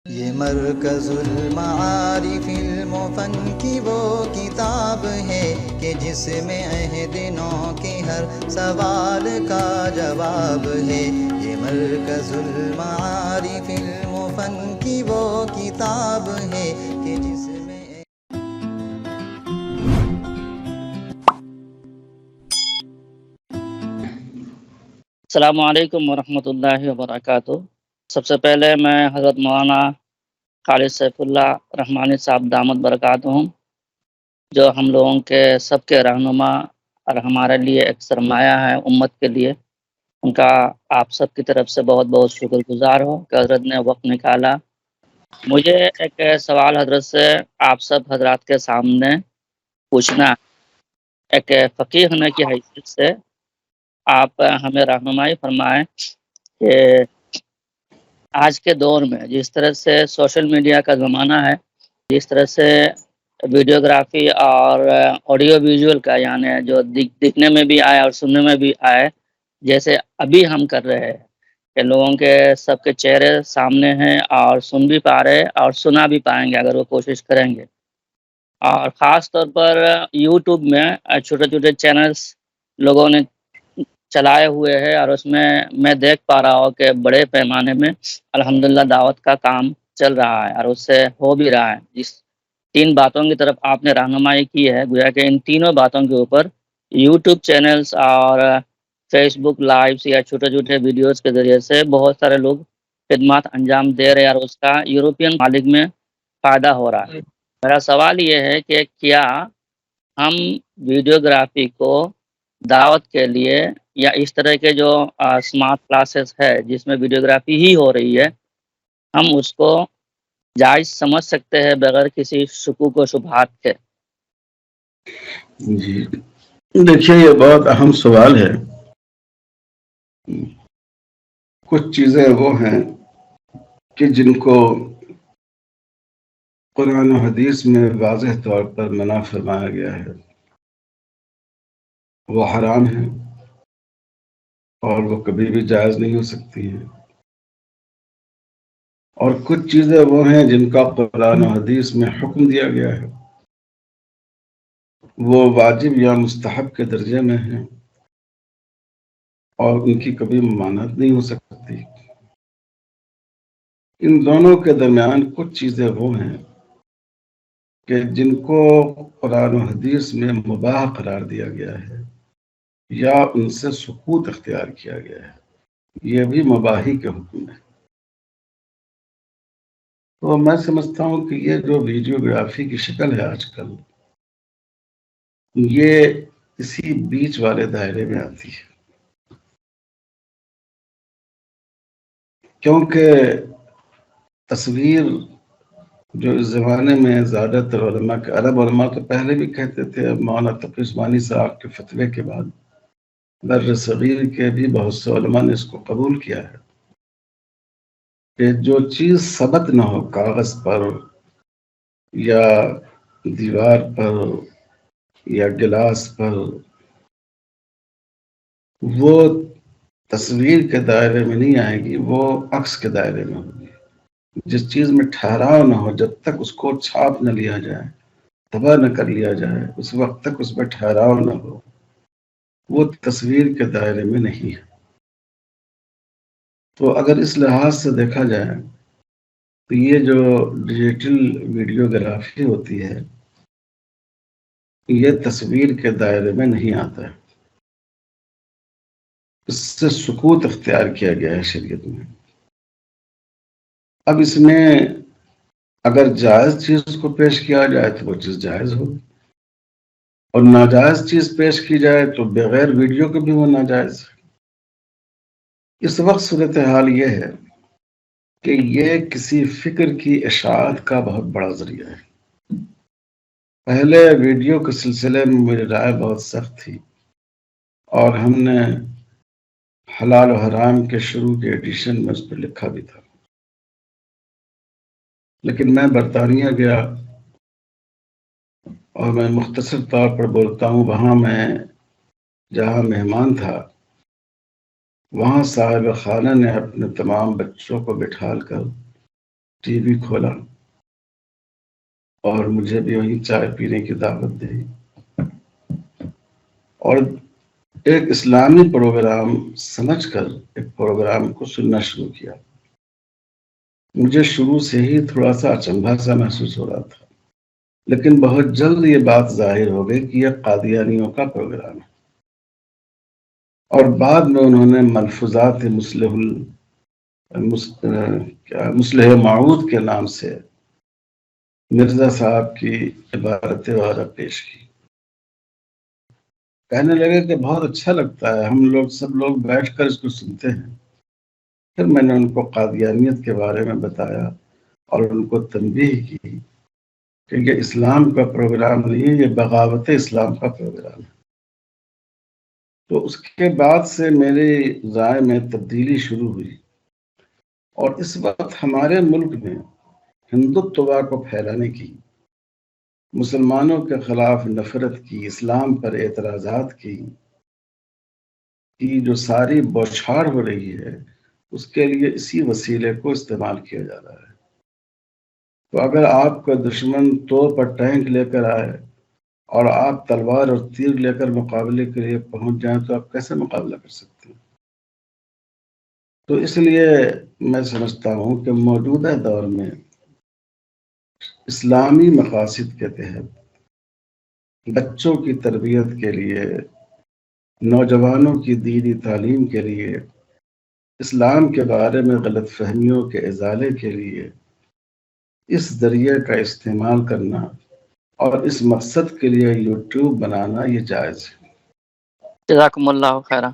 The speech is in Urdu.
یہ مرکز المعارف المفن کی وہ کتاب ہے کہ جس میں عہد نو کے ہر سوال کا جواب ہے۔ یہ مرکز المعارف المفن کی وہ کتاب ہے کہ جس میں السلام علیکم ورحمۃ اللہ وبرکاتہ۔ سب سے پہلے میں حضرت مولانا خالد سیف اللہ رحمانی صاحب دامت برکاتہ ہوں، جو ہم لوگوں کے سب کے رہنما اور ہمارے لیے ایک سرمایہ ہے امت کے لیے، ان کا آپ سب کی طرف سے بہت بہت شکر گزار ہو کہ حضرت نے وقت نکالا۔ مجھے ایک سوال حضرت سے آپ سب حضرات کے سامنے پوچھنا ہے۔ ایک فقیہ ہونے کی حیثیت سے آپ ہمیں رہنمائی فرمائیں کہ آج کے دور میں جس طرح سے سوشل میڈیا کا زمانہ ہے، جس طرح سے ویڈیوگرافی اور آڈیو ویژول کا یعنی جو دکھنے میں بھی آئے اور سننے میں بھی آئے، جیسے ابھی ہم کر رہے ہیں کہ لوگوں کے سب کے چہرے سامنے ہیں اور سن بھی پا رہے اور سنا بھی پائیں گے اگر وہ کوشش کریں گے۔ اور خاص طور پر یوٹیوب میں چھوٹے چھوٹے چینلز لوگوں نے چلائے ہوئے ہیں، اور اس میں میں دیکھ پا رہا ہوں کہ بڑے پیمانے میں الحمدللہ دعوت کا کام چل رہا ہے اور اس سے ہو بھی رہا ہے۔ جس تین باتوں کی طرف آپ نے رہنمائی کی ہے، گویا کہ ان تینوں باتوں کے اوپر یوٹیوب چینلز اور فیس بک لائیوز یا چھوٹے چھوٹے ویڈیوز کے ذریعے سے بہت سارے لوگ خدمات انجام دے رہے ہیں، اور اس کا یورپین ممالک میں فائدہ ہو رہا ہے۔ میرا سوال یہ ہے کہ کیا ہم ویڈیوگرافی کو دعوت کے لیے یا اس طرح کے جو اسمارٹ کلاسز ہے جس میں ویڈیوگرافی ہی ہو رہی ہے، ہم اس کو جائز سمجھ سکتے ہیں بغیر کسی شکوک و شبہات کے؟ جی دیکھیے، یہ بہت اہم سوال ہے۔ کچھ چیزیں وہ ہیں کہ جن کو قرآن و حدیث میں واضح طور پر منع فرمایا گیا ہے، وہ حرام ہیں اور وہ کبھی بھی جائز نہیں ہو سکتی ہیں، اور کچھ چیزیں وہ ہیں جن کا قرآن و حدیث میں حکم دیا گیا ہے، وہ واجب یا مستحب کے درجے میں ہیں اور ان کی کبھی ممانعت نہیں ہو سکتی۔ ان دونوں کے درمیان کچھ چیزیں وہ ہیں کہ جن کو قرآن و حدیث میں مباح قرار دیا گیا ہے یا ان سے سکوت اختیار کیا گیا ہے، یہ بھی مباحی کے حکم ہے۔ تو میں سمجھتا ہوں کہ یہ جو ویڈیوگرافی کی شکل ہے آج کل، یہ اسی بیچ والے دائرے میں آتی ہے، کیونکہ تصویر جو اس زمانے میں زیادہ تر علماء کے عرب علماء تو پہلے بھی کہتے تھے، اب مولانا تقی عثمانی صاحب کے فتوے کے بعد بر صغیر کے بھی بہت سے علماء نے اس کو قبول کیا ہے کہ جو چیز ثبت نہ ہو کاغذ پر یا دیوار پر یا گلاس پر، وہ تصویر کے دائرے میں نہیں آئے گی، وہ عکس کے دائرے میں ہوگی۔ جس چیز میں ٹھہراؤ نہ ہو، جب تک اس کو چھاپ نہ لیا جائے، تباہ نہ کر لیا جائے، اس وقت تک اس میں ٹھہراؤ نہ ہو، وہ تصویر کے دائرے میں نہیں ہے۔ تو اگر اس لحاظ سے دیکھا جائے تو یہ جو ڈیجیٹل ویڈیوگرافی ہوتی ہے، یہ تصویر کے دائرے میں نہیں آتا ہے، اس سے سکوت اختیار کیا گیا ہے شریعت میں۔ اب اس میں اگر جائز چیز کو پیش کیا جائے تو وہ چیز جائز ہوگی، اور ناجائز چیز پیش کی جائے تو بغیر ویڈیو کے بھی وہ ناجائز ہے۔ اس وقت صورتحال یہ ہے کہ یہ کسی فکر کی اشاعت کا بہت بڑا ذریعہ ہے۔ پہلے ویڈیو کے سلسلے میں میری رائے بہت سخت تھی، اور ہم نے حلال و حرام کے شروع کے ایڈیشن میں اس پہ لکھا بھی تھا، لیکن میں برطانیہ گیا اور میں مختصر طور پر بولتا ہوں، وہاں میں جہاں مہمان تھا، وہاں صاحب خانہ نے اپنے تمام بچوں کو بٹھال کر ٹی وی کھولا اور مجھے بھی وہی چائے پینے کی دعوت دی اور ایک اسلامی پروگرام سمجھ کر ایک پروگرام کو سننا شروع کیا. مجھے شروع سے ہی تھوڑا سا اچنبھا سا محسوس ہو رہا تھا، لیکن بہت جلد یہ بات ظاہر ہو گئی کہ یہ قادیانیوں کا پروگرام ہے. اور بعد میں انہوں نے ملفوظات مصلح معود کے نام سے مرزا صاحب کی عبارتیں وغیرہ پیش کی. کہنے لگے کہ بہت اچھا لگتا ہے، ہم لوگ سب لوگ بیٹھ کر اس کو سنتے ہیں. پھر میں نے ان کو قادیانیت کے بارے میں بتایا اور ان کو تنبیہ کی کہ یہ اسلام کا پروگرام نہیں ہے، یہ بغاوت اسلام کا پروگرام ہے. تو اس کے بعد سے میری رائے میں تبدیلی شروع ہوئی اور اس وقت ہمارے ملک میں ہندوتوا کو پھیلانے کی، مسلمانوں کے خلاف نفرت کی، اسلام پر اعتراضات کی جو ساری بوچھاڑ ہو رہی ہے، اس کے لیے اسی وسیلے کو استعمال کیا جا رہا ہے. تو اگر آپ کا دشمن توپ پر ٹینک لے کر آئے اور آپ تلوار اور تیر لے کر مقابلے کے لیے پہنچ جائیں تو آپ کیسے مقابلہ کر سکتے ہیں؟ تو اس لیے میں سمجھتا ہوں کہ موجودہ دور میں اسلامی مقاصد کے تحت بچوں کی تربیت کے لیے، نوجوانوں کی دینی تعلیم کے لیے، اسلام کے بارے میں غلط فہمیوں کے ازالے کے لیے اس ذریعے کا استعمال کرنا اور اس مقصد کے لیے یوٹیوب بنانا یہ جائز ہے. جزاکم اللہ خیرہ.